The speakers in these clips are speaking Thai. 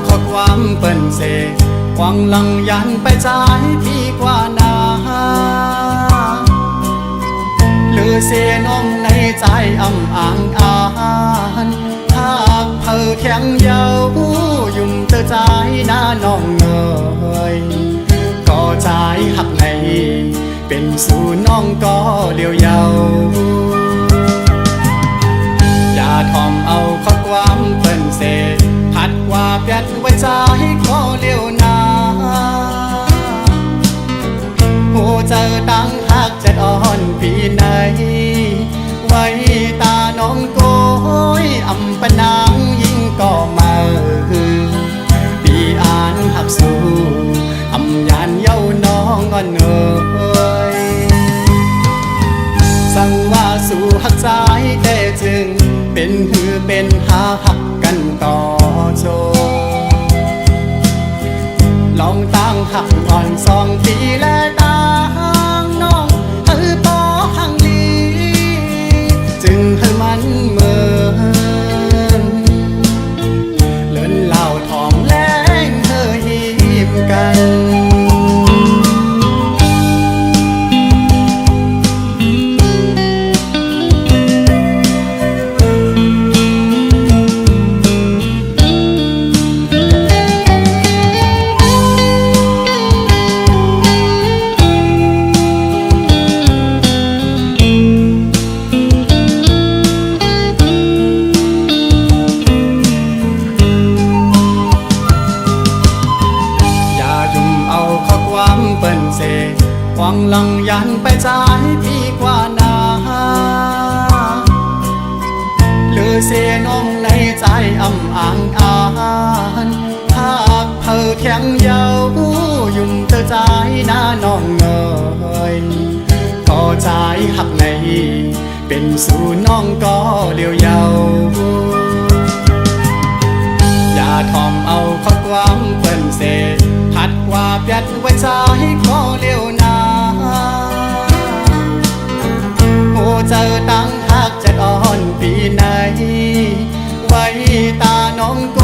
ข้อความเปิ้นเสหวังลังยันไปจ่ายพี่กว่านาหรือเสียน้องในใจอ่ำอ่างอานหากเธอแข็งเยายุ่มเธอใจหน้าน้องเงยก็ใจหักในเป็นสู่น้องก็เลี้ยวเยาอย่าทอมเอาข้อความเปิ้นเสพัดว่าเปียดไว้ใจก็เลี้ยวนาหูเจอตั้งหักจะอ่อนปีไหนไว้ตาน้องโกยอำปะนางยิ่งก็มาปีอ่านหักสู้อำยานเย้าน้องอ่อนเอ่ยสั่งว่าสู่หักใจแต่จึงเป็นหือเป็นหาหักกันต่อโชลองตั้งหักอ่อน2 ปีและตั้งน้องปอหังลีจึงให้มันเหมือนเลินเล่าทอมแรงเธอหีบกันหวังลังยันไปจ่ายพี่กว่านาหรือเสียน้องในใจอ่ำอ่างอานหากเธอแข็งเยายุ่มเธอใจหน้าน้องเงยก็ใจหักในเป็นสู่น้องก็เลี้ยวเยาอย่าทอมเอาข้อความเปิ้นเสพัดว่าเปียดไว้ใจก็เลี้ยวนาหูเจอตั้งหักจะอ่อนปีไหนไว้ตาน้องโก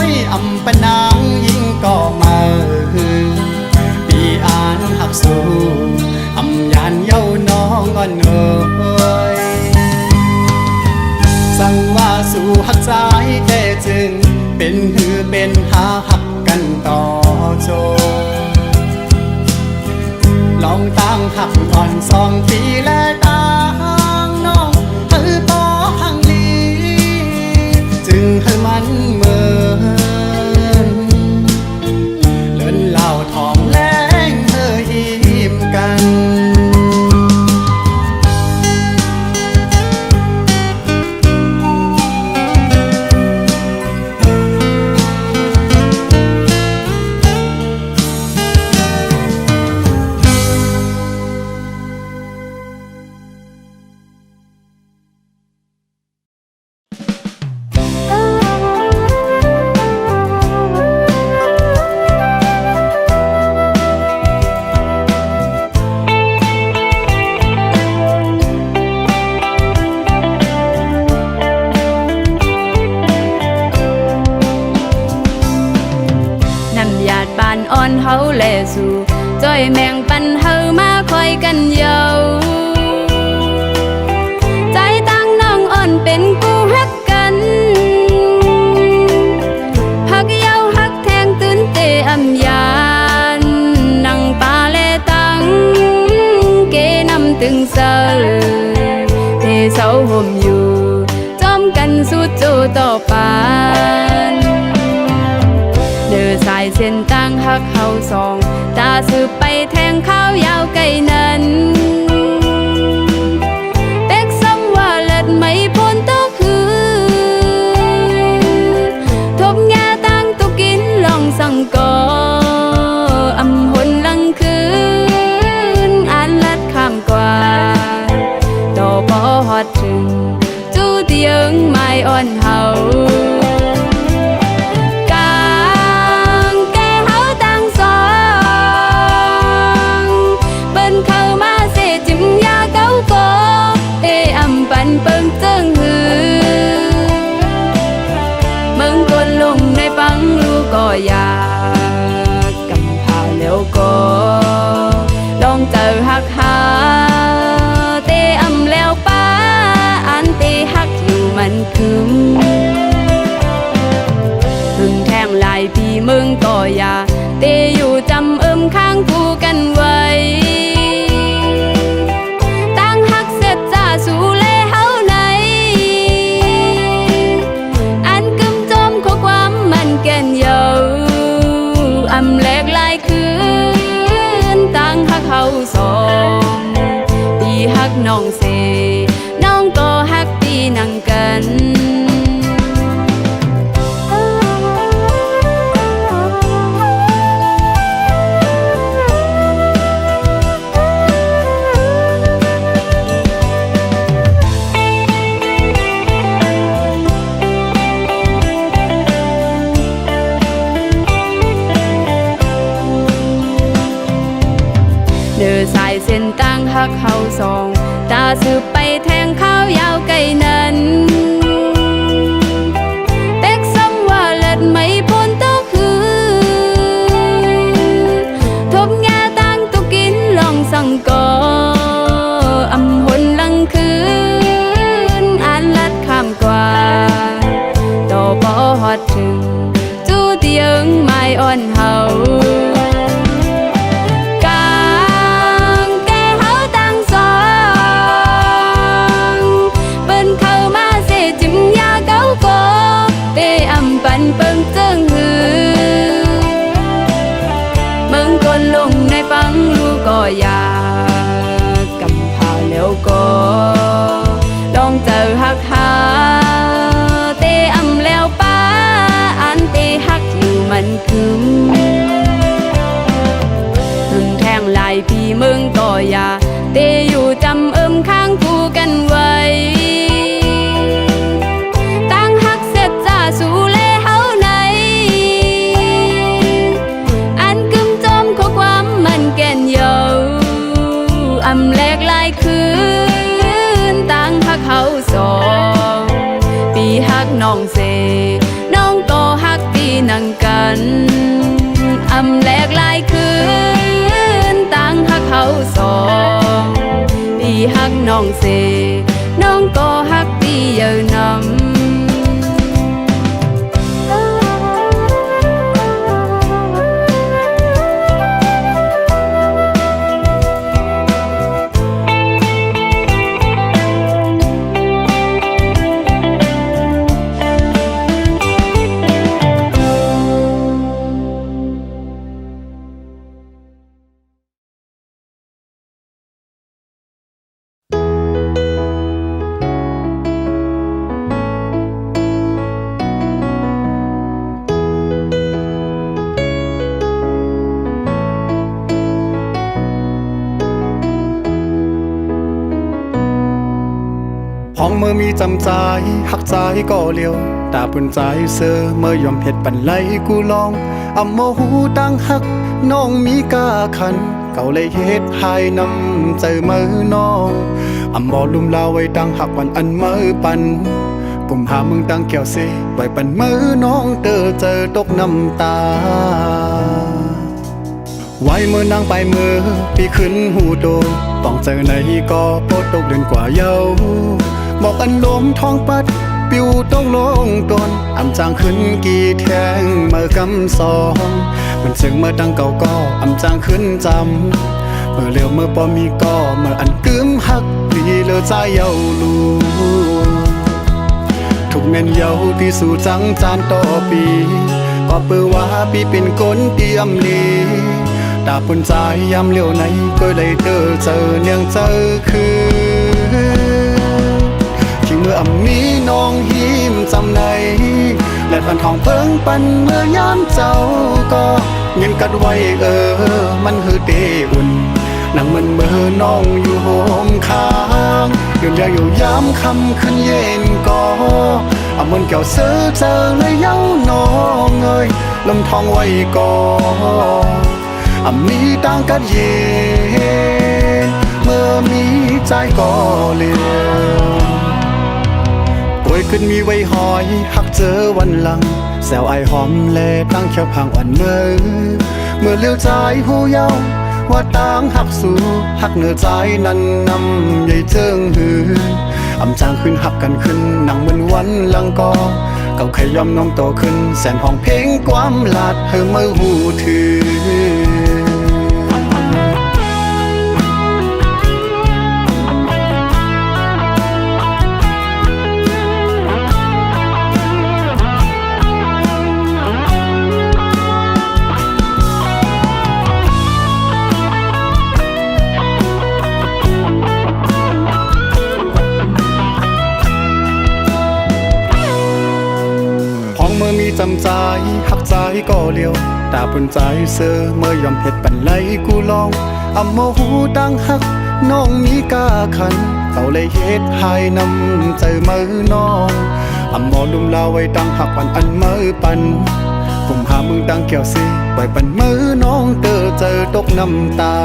ยอำปะนางยิ่งก็มาปีอ่านหักสู้อำยานเย้าน้องอ่อนเอ่ยสั่งว่าสู่หักใจแต่จึงเป็นหือเป็นหาหักกันต่อโชลองตั้งหักอ่อน2 ปีและตั้งน้องปอหังลีจึงให้มันเหมือนเลินเล่าทอมแรงเธอหีบกันอ่อนเฮาแลสู่จ้อยแมงปันเฮามาคอยกันเยาใจตั้งน้องอ่อนเป็นกูฮักกันฮักเยาฮักแทงตื่นเตอำยานนั่งปาแลตังเกนำตึงเซอเทเสาห่มอยู่จอมกันสุดโจต่อปานสายเส้นตั้งหักเฮาสองตาสืบไปแทงข้าวยาวไกลนั้นเป็กซ้ำว่าเลิศไม่พ้นต้องคือทบแง่ตั้งตุกินลองสั่งก่ออำหนลังคืนอ่านลัดข้ามกว่าต่อพอฮอดถึงจูเตียงไม้อ่อนเฮาเปิงเจิงหือเมืองคนลงในฟังลู อยากกำพาแล้วก็ลองเจอหักหาเตอำแล้วป้าอันเตหักอยู่มันคืมพึ่งแทงลายพี่มึงก็อย่าเตอยู่จำข้างคู่กันไว้ตั้งหักเสร็จจ้าสู่เลเฮาไหนอันกึมจมข้อความมันแก่นเยาอำแลกลายคืนตั้งหักเฮาสองพี่หักน้องเสน้องก็หักพี่นั่งกันเดินสายเส้นตั้งหักเฮาสองตาสืบไปแทงข้าวยาวไกลนั้นเป็กซ้ำว่าเล็ดไม่พ้นต้องคือทบแง่ตั้งตุกินลองสั่งก่ออำหนลังคืนอันลัดข้ามกว่าต่อพอฮอดถึงจู้เตียงไม่อ่อนเฮาปันเปิงเจิงหือมึงคนลงในฟังลูกก็อยากกำพาแล้วก็ลองเจอหักหาเตอำแล้วป้าอันเตหักอยู่มันคืมพึ่งแทงลายพี่มึงก็อย่าเตอยู่จำข้างคู่กันไว้ตั้งหักเสร็จจ้าสู่เลอำแลกลายคืนตั้งหักเฮาสองพี่หักน้องเสน้องก็หักพี่นั่งกันอำแลกลายคืนตั้งหักเฮาสองพี่หักน้องเสน้องก็หักพี่เยอะนำห้องเมื่อมีจำใจหักใจก็เลียวตาปุ่นใจเสือเมื่อยอมเผ็ดปันไหลกูลองอำโมหูตั้งหักน้องมีกาขันเก่าเลยเฮ็ดหายน้ำใจมือน้องอำบ่ลุมลาไว้ตั้งหักวันอันมือปันกุมหามึงตั้งแก้วเสไว้ปันมือน้องเจอตกน้ำตาไว้มือนางไปมือพี่ขึ้นหูโตต้องเจอในก็โพดตกเดือนกว่าเยาบอกอันลมท้องปัดปิวต้องลงตนอำจางขึ้นกี่แทงเมื่อกำสองมันซึ่งเมื่อตั้งเก่าก็อำจางขึ้นจำเมื่อเลี้ยวเมื่อปอมีก็เมื่ออันกึมหักพี่เลอใจเยาลูทุกแม่นเยาที่สู่จังจานต่อปีก็เปือว่าพี่เป็นคนเตรียมลีตาปุ่นใจยามเลี้ยวไหนก็ได้เจอเนียงเจอคือที่เมื่อมีน้องหิมจำในและปันทองเพิ่งปันเมื่อยามเจ้าก็เงินกัดไว้มันคือเตอุ่นนั่งมันเมื่อน้องอยู่โฮมค้างยืนเรียอยู่ยามคำขึ้นเย็นก็เอามันเกี่ยวเสือเจอเลยเย้าน้องเอ้ยลมทองไว้ก่อนมีตั้งกัดเย็นเมื่อมีใจก็เลี้ยวป่วย ขึ้นมีไว้หอยหักเจอวันหลังแซวไอหอมแลตั้งเขียวพังอ่อนเมื่อเลี้ยวใจหูเยาว่าต่างหักสู่หักเหนือใจนั้นนำใหญ่เจิงหืออำจางขึ้นหักกันขึ้นนั่งเหมือนวันหลังก็เก่าใครยอมน้องโตขึ้นแสนห้องเพลงความลาดเธอเมื่อหูถือเมื่อมีจำใจหักใจก็เลี้ยวตาปุ่นใจเสือเมื่อยอมเผ็ดปันไหลกูลองอำโมหูดังหักน้องมีกาขันเขาเลยเฮ็ดให้นำใจมือน้องอำโมลุมลาไว้ดังหักปันอันมือปันผมหามือดังเกี่ยวสิไว้ปันมือน้องเจอตกน้ำตา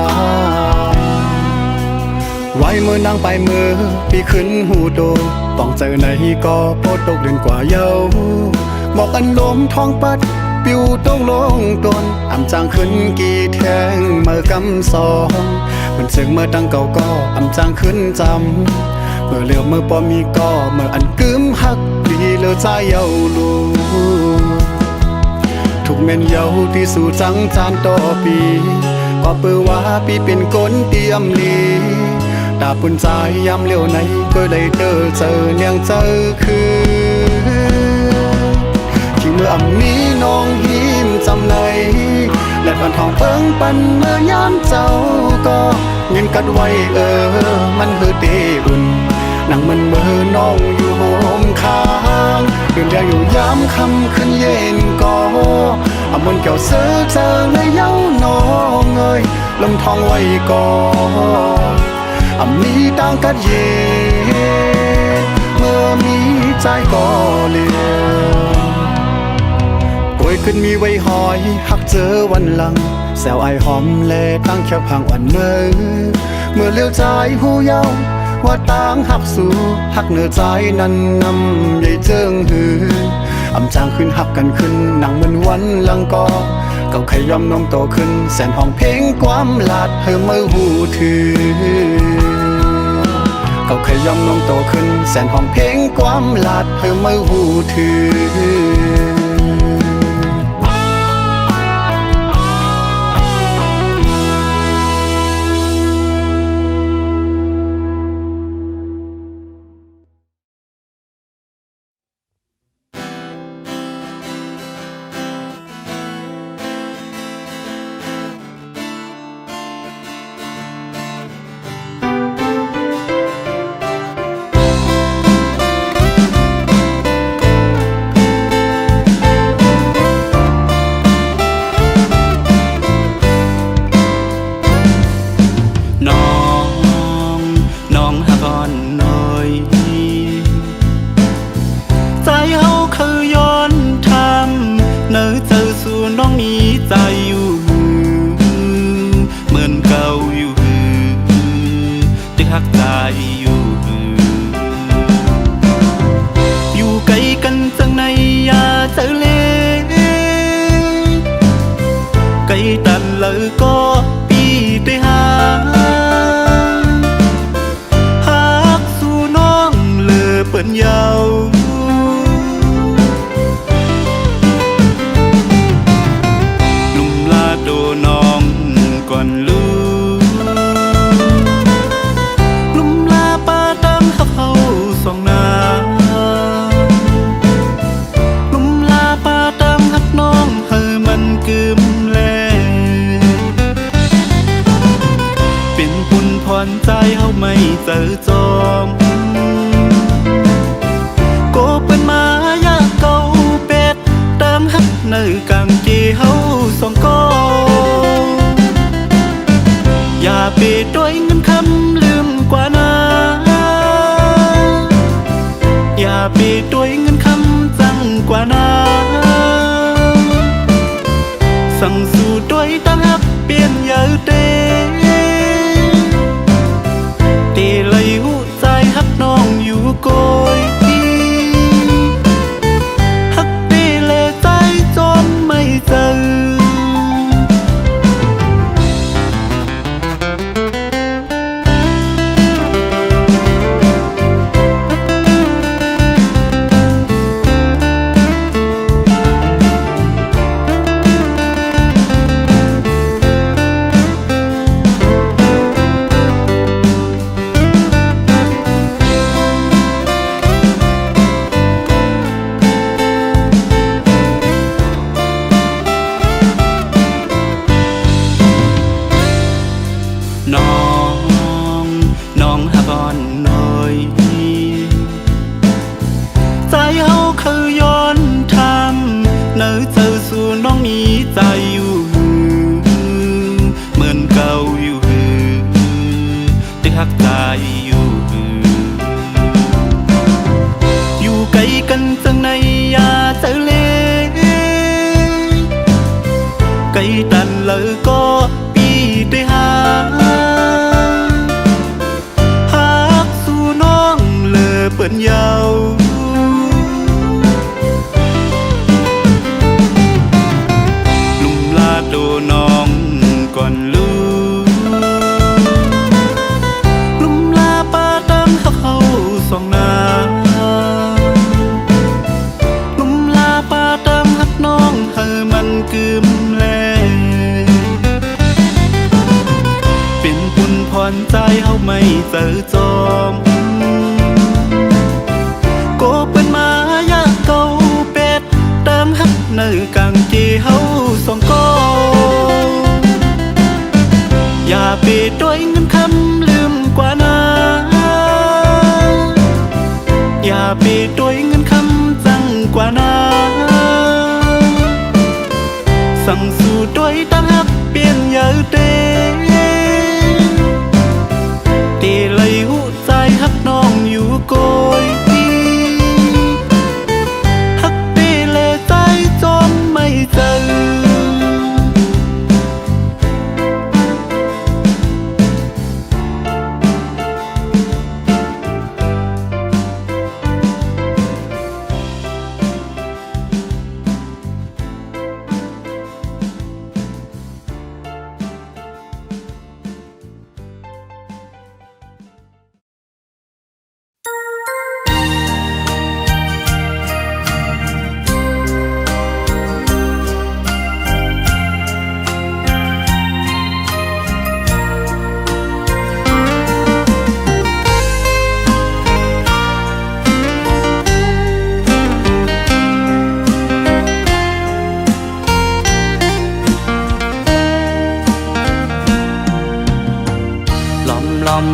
ไว้มือนางไปมือพี่ขึ้นหูโตต้องเจอไหนก็โพดตกเดือนกว่าเยาหมอกอันลมท้องปัดปิวต้องลงตนอำจางขึ้นกี่แทงเมื่อกำสองมันเสียงเมื่อตั้งเก่าก็อำจางขึ้นจำเมื่อเลี้ยวเมื่อปอมีก็เมื่ออันกึมหักดีเลือใจเยาลูทุกเม่นเยาที่สู่จังจานต่อปีก็เปือว่าปีเป็นก้นเตรียมลีตาปุ่นใจย้ำเลี้ยวไหนก็ได้เจอเนียงเจอคือที่เมื่ออ่ำนี้น้องหิมจำในและปันทองเปิ้งปันเมื่อยามเจ้าก็เงินกัดไว้มันเฮือเตอุ่นนั่งมันเมื่อน้องอยู่โฮมค้างเดือนเดียวอยู่ย้ำคำขึ้นเย็นก็เอามันเกี่ยวเสือเจอเลยเย้าน้องเอ้ยลมทองไว้ก่อนอำนี้ดังกัดเย็นเมื่อมีใจก็เลี้ยวป่วยขึ้นมีไว้หอยหักเจอวันหลังแซวไอหอมแลตั้งเขียวพังอ่อนเมื่อเลี้ยวใจหูเยาว่าต่างหักสู่หักเหนือใจนั้นนำใหญ่เจิงหืออำจางขึ้นหักกันขึ้นนั่งเหมือนวันหลังก็เก่าใครยอมน้องโตขึ้นแสนห้องเพลงความลาดเธอเมื่อหูถือเก่าใครยอมน้องโตขึ้นแสนห้องเพลงความลาดเธอเมื่อหูถืออยู่ไกลกันจังในยาเจอเลไกลตันเลยก็ปีได้หากสู่น้องเลือเปิ้นยาวลุมลาโดน้องก่อนลูสองนาลุมลาปาตามหักน้องเฮอมันกึมแลเป็นบุญพรใจเฮาไม่เจอจอมโกเป็นมายาเก่าเป็ดตามหักในกางเกเฮาสองก็อย่าไปด้วยเงินคำลืมกว่านาอย่าไปด้วยเงินคำจังกว่านาสั่งสู่ด้วยตั้งหักเปลี่ยนเยอะเตเลยหูใจหักน้องอยู่โกย กึมแลเป็นบุญพรใจเฮาไม่เจอจอมโกเป็นมายาเก่าเป็ดเติมฮักในกางเกเฮาสองก็อย่าไปด้วยเงินคำลืมกว่านาอย่าไปด้วยเงินคำจังกว่านาสั่งสู่ด้วยตั้งฮักเปลี่ยนเยอะเตตีเลยหูใจฮักน้องอยู่โกยฮักเตเลยใจจอมไม่เจอ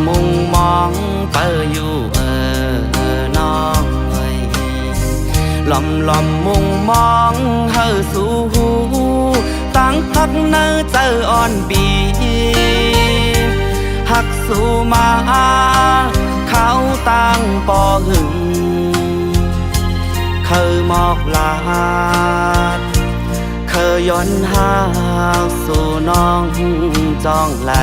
มุงมองเปออยู่น้องเอ้ยลอมมุงมองเฮอสู่หูตั้งพักเนื้อเจออ่อนบีหักสู่มาเขาตั้งปอหึงเคยหมอกลาดเคยย้อนหาสู่น้องจองไหล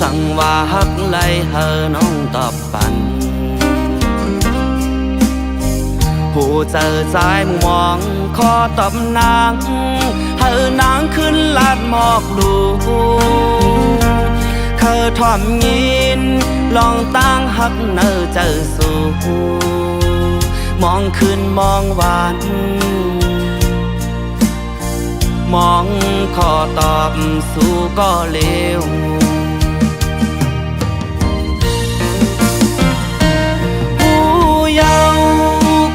สั่งว่าฮักไหลเฮอน้องตอบปันผู้เจอใจมุมองขอตอบนางเฮอนางขึ้นลาดหมอกดูเคยทอมยินลองตั้งฮักเนอเจอสู่มองขึ้นมองหวานมองขอตอบสู่ก็เลว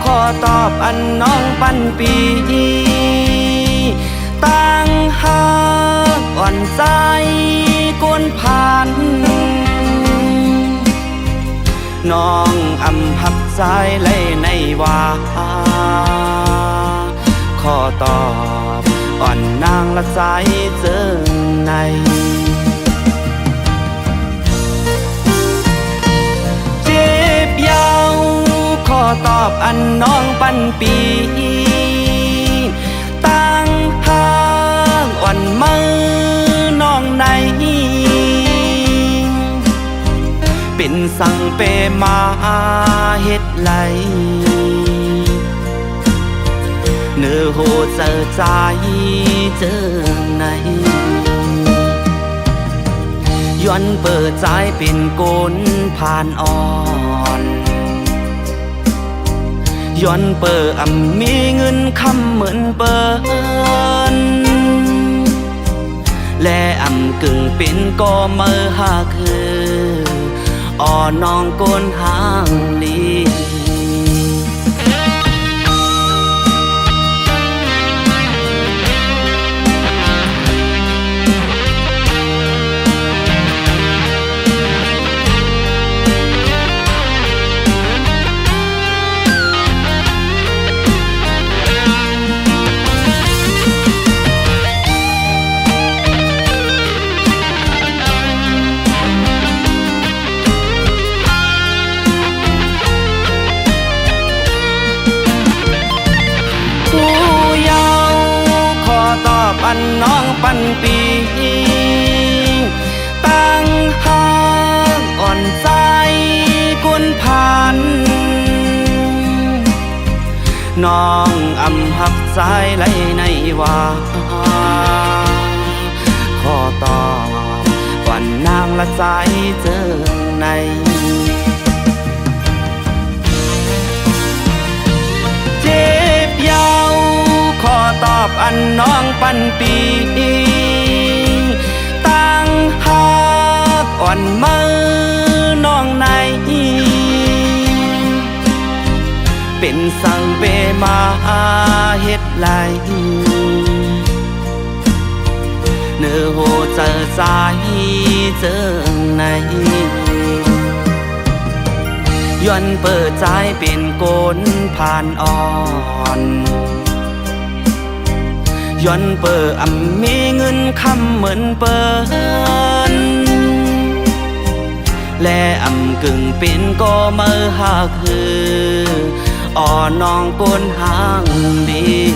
ขอตอบอันน้องปันปีตั้งหักอ่อนใจกวนผ่านน้องอำหักใจเลยในว่าขอตอบอ่อนนางละใจเจอในเจ็บยาวขอตอบอันน้องปันปีตั้งห้างอ่อนมือน้องในเป็นสั่งเปมาเฮ็ดไหลเนื้อโหเจอใจเจอในย้อนเปิดใจเป็นโกนผ่านอ่อนย้อนเปิดมีเงินคำเหมือนเปิ้นและกึ่งเป็นก็เมื่อหาคืออ่อนน้องโกนหางลีปันน้องปันปีตั้งห้างอ่อนใจกุนผ่านน้องหักใจไหลในว่าขอตอบวันนางละใจเจอในเจ็บยาว อันน้องปันปีตั้งหักอ่อนมือน้องในเป็นสังเปมาเฮ็ดไหลเนื้อโหเจอใจเจอในย้อนเปิดใจเป็นโกนผ่านอ่อนย้อนเปิดมีเงินคำเหมือนเปิ้นและกึ่งเป็นก็มือหักคืออ่อน้องโกนห่างดี ย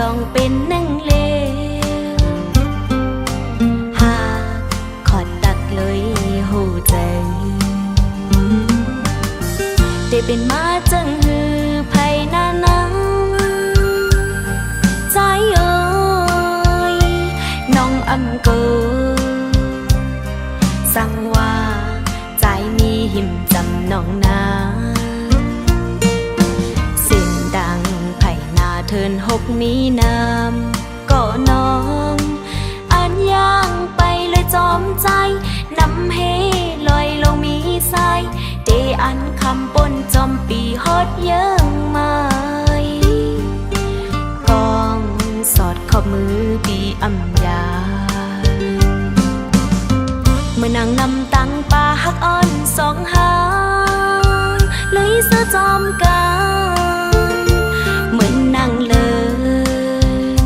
สองเป็นนั่งเลหากขอดตักเลยหูใจได้เป็นมาจังหือไผ่นาน้ำใจเอ้ยน้องอำเกอสั่งว่าใจมีหิมจำน้องนาสิ่งดังไผ่นาเทินหกมีน้ำก็น้องอันย่างไปเลยจอมใจนำเฮลอยลงมีทรายเดอันคำปนจอมปีฮอดเยิ่งไม้กองสอดขอบมือปีอำยาเมื่อนางนำตังปลาหักอ่อนสองหางเลยเสื้อจอมกันเหมือนนางเลิน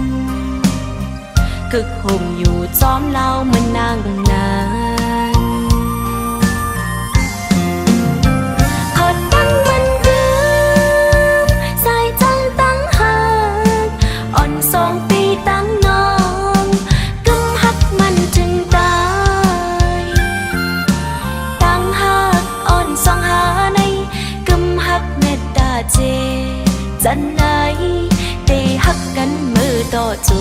คึกห่มอยู่จอมเล่าเหมือนนางนานขอตั้งมันคืนสายจังตั้งหักอ่อนสองปีตั้งน้องกำหักมันจึงตายตั้งหักอ่อนสองหาในกำหักเมตตาเจจันไหนเตหักกันมือต่อจู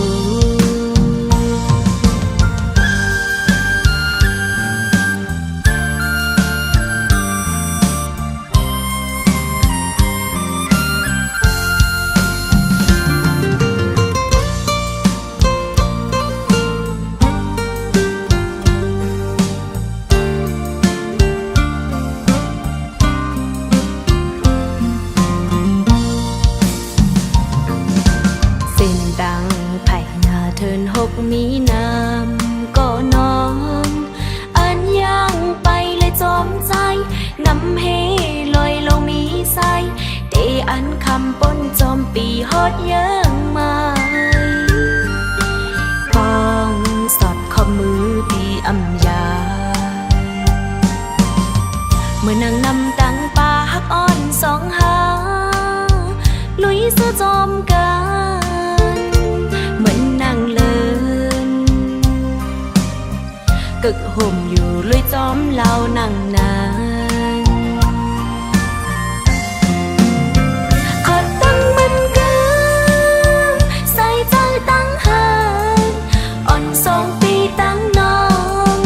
มีน้ำก็น้องอันย่างไปเลยจอมใจนำเฮลอยลงมีใสเดอันคำปนจอมปีฮอดเยิ่งไม้กองสอดขอบมือปีอำยาเมื่อนางนำตังปลาหักอ่อนสองหาลุยเสื้อจอมกันเหมือนนางเลินกึกห่มอยู่ลุยจอมเล่านั่งนานขอตั้งมันกันใส่ใจตั้งหางอ่อนสองปีตั้งน้อง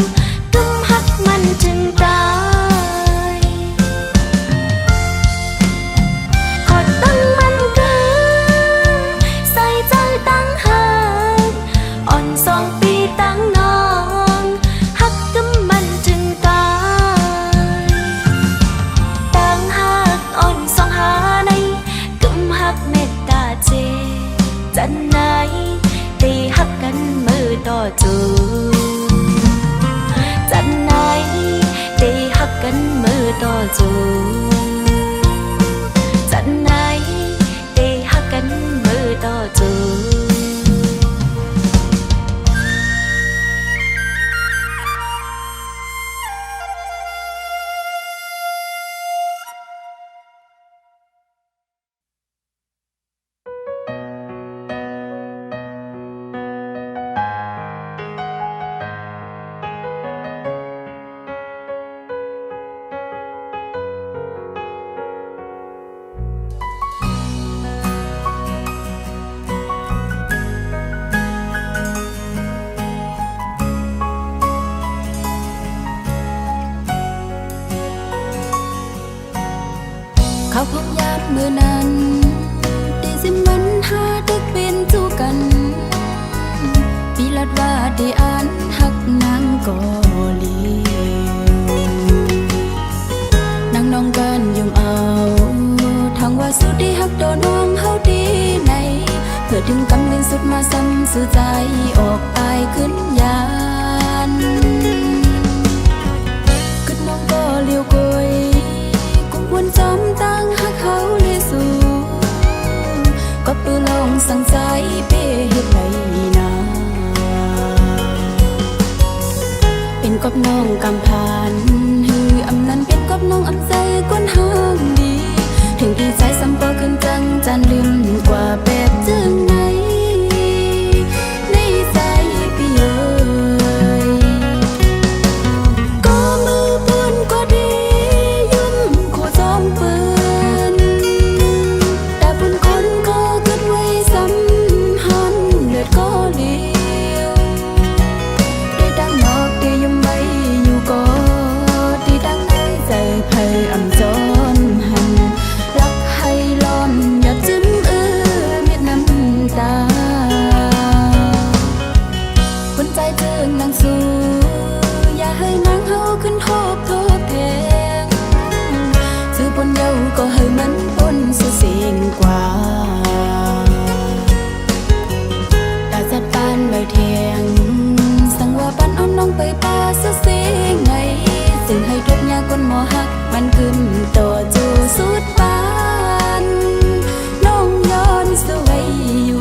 กำหักมันจึงตายขอตั้งมันกันใส่ใจตั้งหางอ่อนสองปีตั้งน้องหักกำมันจึงตายตั้งหักอ่อนสองหาในกำหักเมตตาเจจันไหนตีหักกันมือต่อจูจันไหนตีหักกันมือต่อจูจันไหนตีหักกันมือต่อจู เขาพบญาติเมื่อนั้นได้สิมันหาตึกเป็นจูกันปีลัดว่าได้อ่านหักนางกอลีนางน้องกันยมเอาทางว่าสุดที่หักโดนน้องเฮาดีในเพื่อถึงกำเงินสุดมาซ้ำสื่อใจออกอายขึ้นยานกึดน้องก็เลี้ยวกยวนจอมตั้งหักเขาเลยสู่ก็ปืนลองสั่งใจเป้เฮ็ดไรนาเป็นกบน้องกำพานฮืออำนั้นเป็นกบน้องอำใจก้นห้างดีถึงที่ใจสำปอขึ้นจังจันลืมกว่าแบบจึงไหน ก็ให้มันพ้นสุเสียงกว่าตาจัดปานใบเทียงสั่งว่าปันอ้อมน้องไปป่าสุเสียงไงซึ่งให้ทุกอย่างคนหมอหักมันกึมต่อจูสุดปานน้องย้อนสวยอยู่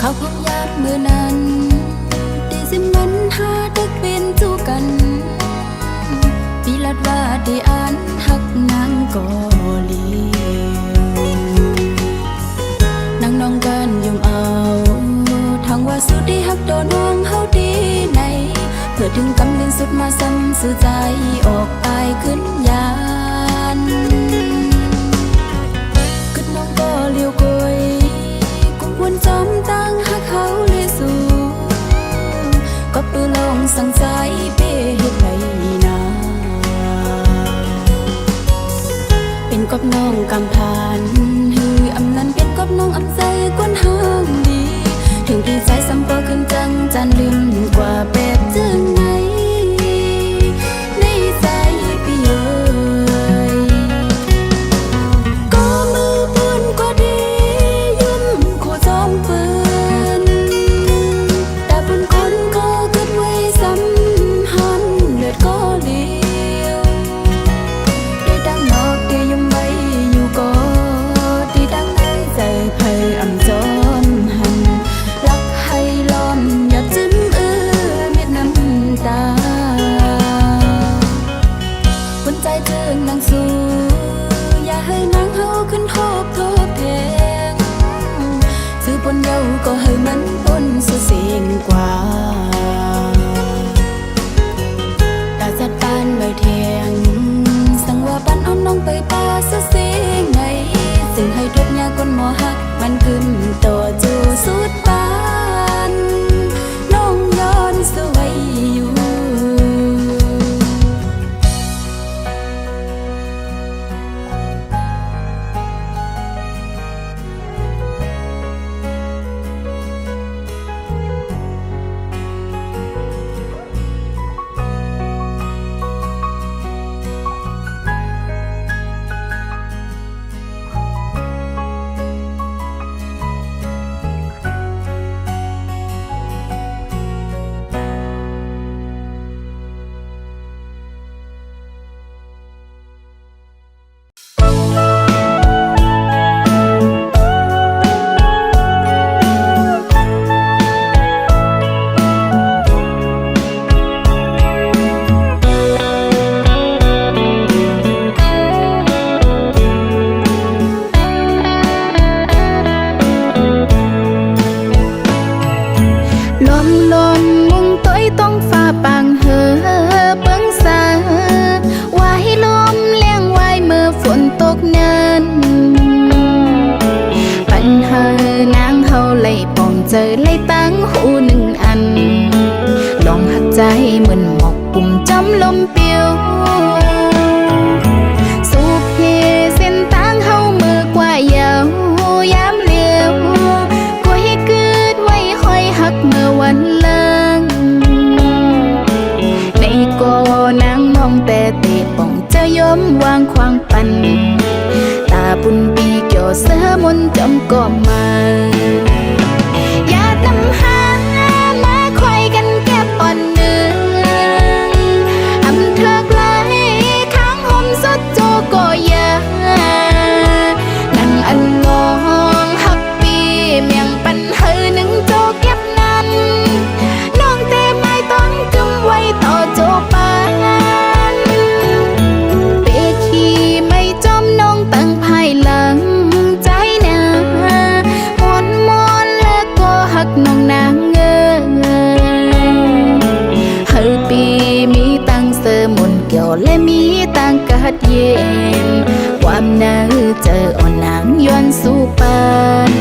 เขาพงยามมือนั้นตีสิมันหาดึกเป็นจูกันปีลัดว่าได้อ่านหักนางกอลีนางน้องกันยุ่มเอาทางว่าสุดที่หักโดนวงเฮาดีในเพื่อถึงกำลินสุดมาซ้ำสื่อใจออกไปขึ้นยานขึ้นน้องก็เลี้ยวกยวนจอมตั้งหักเขาเลยสู่ก็ปือลงสั่งใจเป้เฮ็ดไรนาเป็นกบน้องกำพานฮืออำนั้นเป็นกบน้องอำใจกวนห้างดีถึงดีใจซ้ำก็ขึ้นจังจันลืมกว่าแบบจึงไงในใจพี่เอ๋ยก็มือปืนก็ดียุ่มคู่จอมปืนแต่บนคนก็เกิดไว้สัมพันธ์เลือดก็เลี้ยวได้ดังนอกเดียยุ่มไว้อยู่ก็ดีดังในใจไพ่อำจอมหันรักให้ล้อมอย่าจิ้มเม็ดน้ำตาคนใจเจิงนางสู้อย่าให้นางเฮาขึ้นโทบแทงซื้อปนเยาก็ให้มันปนสุเสียงกว่าตาจัดปานใบเทียงสั่งว่าปันอ้อมน้องไปป่าสุเสียงไงซึ่งให้ทุกอย่างคนหมอหักมันกึมต่อจูสุดปานน้องย้อนสวยอยู่ เจอเลยตั้งหูหนึ่งอันลองหักใจเหมือนหมอกปุ่มจำลมเปียวสูบเฮเส้นตั้งเฮามือกว่าเยาวยามเลี้ยวก็ให้เกิดไว้คอยหักเมื่อวันเลิงในก็นางมองแต่เตะป่องจะยอมวางควางปันตาปุ่นปีเกี่ยวเสือมนจำก็มาอย่านำหามาคอยกันแก็บอ่อนเนื้ออำเธอกลายข้างห่มสดโจก็ยานั่งอันงองหักปีเมียงปันเฮอหนึ่งโจเก็บนั้นน้องเตไม้ต้นกึมไว้ต่อโจปานเปทีไม่จอมน้องตั้งภายหลังใจหนามน นความเนื้อเจออ่อนนางย้อนสู่ปัน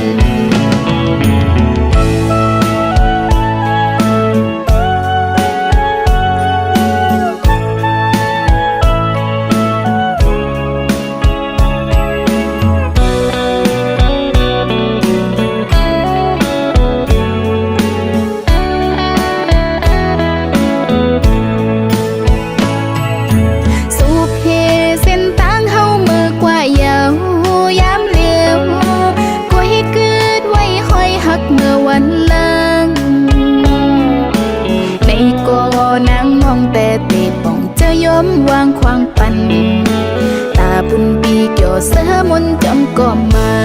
สูบเฮเส้นทางเฮามือกว่าเยาวยามเลี้ยวก็ให้เกิดไว้คอยหักเมื่อวันหลังในก็นางมองแต่เตะป่องเจะยอมวางควางปันตาบุญปีเกี่ยวเสือมนต์จำก็มา